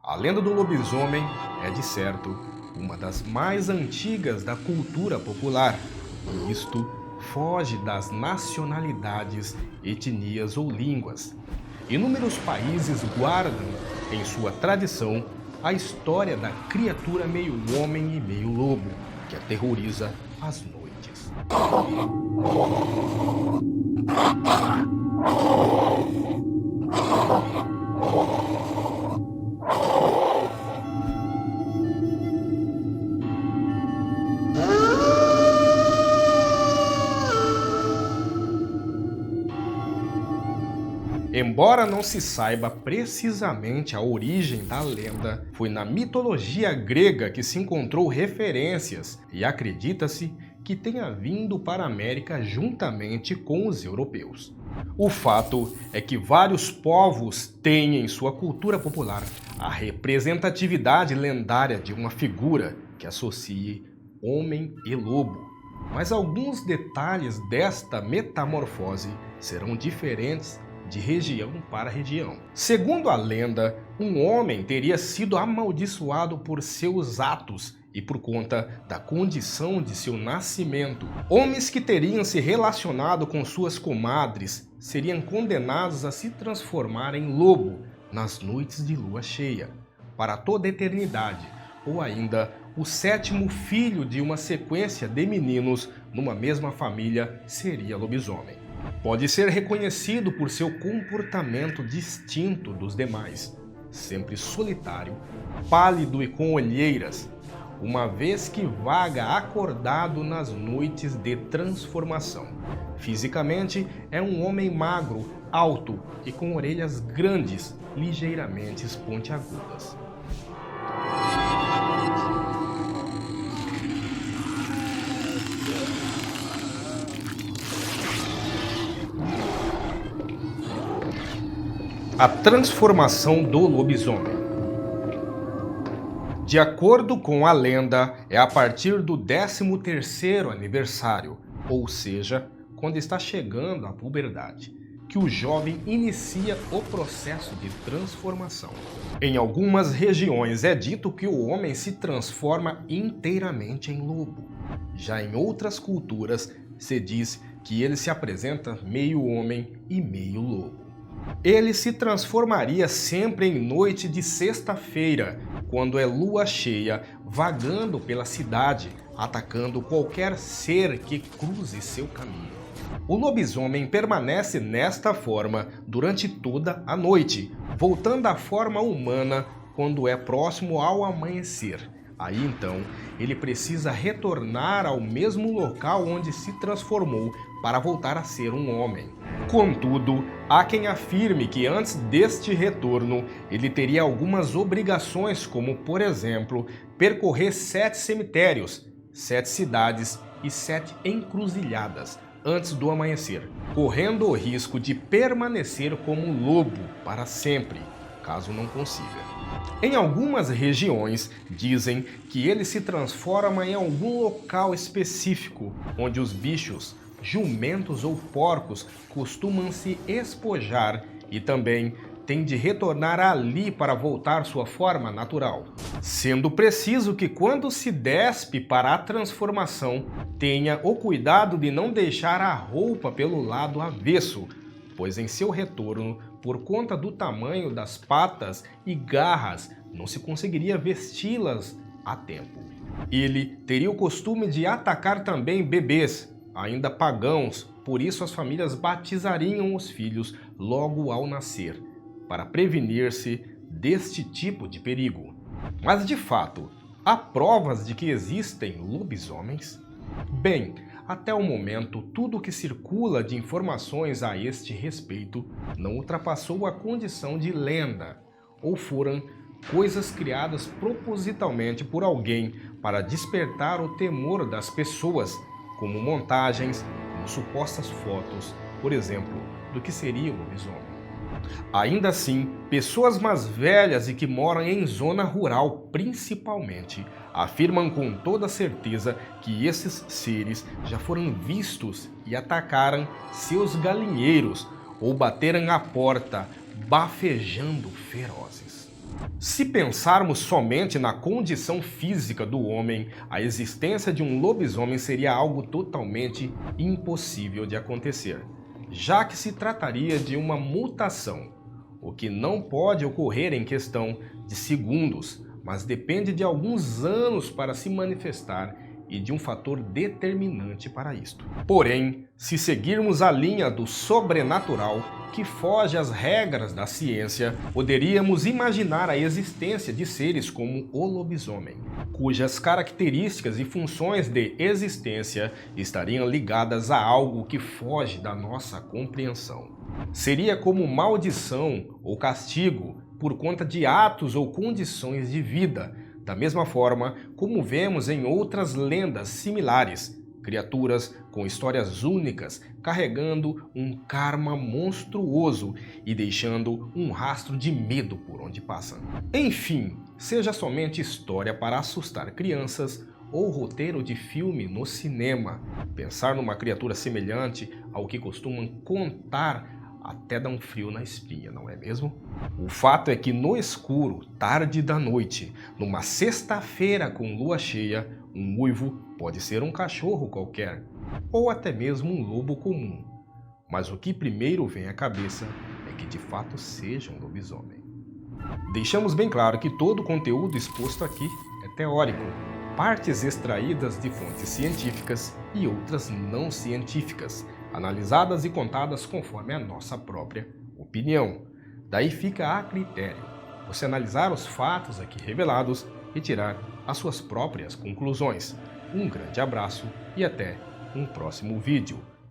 A lenda do lobisomem é, de certo, uma das mais antigas da cultura popular. E isto foge das nacionalidades, etnias ou línguas. Inúmeros países guardam, em sua tradição, a história da criatura meio homem e meio lobo, que aterroriza as noites. Embora não se saiba precisamente a origem da lenda, foi na mitologia grega que se encontrou referências e acredita-se que tenha vindo para a América juntamente com os europeus. O fato é que vários povos têm em sua cultura popular a representatividade lendária de uma figura que associe homem e lobo. Mas alguns detalhes desta metamorfose serão diferentes de região para região. Segundo a lenda, um homem teria sido amaldiçoado por seus atos e por conta da condição de seu nascimento. Homens que teriam se relacionado com suas comadres seriam condenados a se transformar em lobo nas noites de lua cheia, para toda a eternidade, ou ainda o sétimo filho de uma sequência de meninos numa mesma família seria lobisomem. Pode ser reconhecido por seu comportamento distinto dos demais, sempre solitário, pálido e com olheiras, uma vez que vaga acordado nas noites de transformação. Fisicamente, é um homem magro, alto e com orelhas grandes, ligeiramente pontiagudas. A transformação do lobisomem. De acordo com a lenda, é a partir do 13º aniversário, ou seja, quando está chegando à puberdade, que o jovem inicia o processo de transformação. Em algumas regiões é dito que o homem se transforma inteiramente em lobo. Já em outras culturas se diz que ele se apresenta meio homem e meio lobo. Ele se transformaria sempre em noite de sexta-feira, quando é lua cheia, vagando pela cidade, atacando qualquer ser que cruze seu caminho. O lobisomem permanece nesta forma durante toda a noite, voltando à forma humana quando é próximo ao amanhecer. Aí então, ele precisa retornar ao mesmo local onde se transformou para voltar a ser um homem. Contudo, há quem afirme que antes deste retorno, ele teria algumas obrigações, como, por exemplo, percorrer 7 cemitérios, 7 cidades e 7 encruzilhadas antes do amanhecer, correndo o risco de permanecer como lobo para sempre, caso não consiga. Em algumas regiões, dizem que ele se transforma em algum local específico, onde os bichos, jumentos ou porcos costumam se espojar e também tem de retornar ali para voltar sua forma natural. Sendo preciso que quando se despe para a transformação, tenha o cuidado de não deixar a roupa pelo lado avesso, pois em seu retorno, por conta do tamanho das patas e garras, não se conseguiria vesti-las a tempo. Ele teria o costume de atacar também bebês, ainda pagãos, por isso as famílias batizariam os filhos logo ao nascer, para prevenir-se deste tipo de perigo. Mas de fato, há provas de que existem lobisomens? Bem, até o momento, tudo o que circula de informações a este respeito não ultrapassou a condição de lenda, ou foram coisas criadas propositalmente por alguém para despertar o temor das pessoas, como montagens, como supostas fotos, por exemplo, do que seria o lobisomem. Ainda assim, pessoas mais velhas e que moram em zona rural, principalmente, afirmam com toda certeza que esses seres já foram vistos e atacaram seus galinheiros ou bateram a porta, bafejando ferozes. Se pensarmos somente na condição física do homem, a existência de um lobisomem seria algo totalmente impossível de acontecer, já que se trataria de uma mutação, o que não pode ocorrer em questão de segundos, mas depende de alguns anos para se manifestar e de um fator determinante para isto. Porém, se seguirmos a linha do sobrenatural, que foge às regras da ciência, poderíamos imaginar a existência de seres como o lobisomem, cujas características e funções de existência estariam ligadas a algo que foge da nossa compreensão. Seria como maldição ou castigo por conta de atos ou condições de vida, da mesma forma como vemos em outras lendas similares, criaturas com histórias únicas, carregando um karma monstruoso e deixando um rastro de medo por onde passam. Enfim, seja somente história para assustar crianças ou roteiro de filme no cinema, pensar numa criatura semelhante ao que costumam contar até dá um frio na espinha, não é mesmo? O fato é que no escuro, tarde da noite, numa sexta-feira com lua cheia, um uivo pode ser um cachorro qualquer, ou até mesmo um lobo comum. Mas o que primeiro vem à cabeça é que de fato seja um lobisomem. Deixamos bem claro que todo o conteúdo exposto aqui é teórico, partes extraídas de fontes científicas e outras não científicas, analisadas e contadas conforme a nossa própria opinião. Daí fica a critério você analisar os fatos aqui revelados e tirar as suas próprias conclusões. Um grande abraço e até um próximo vídeo.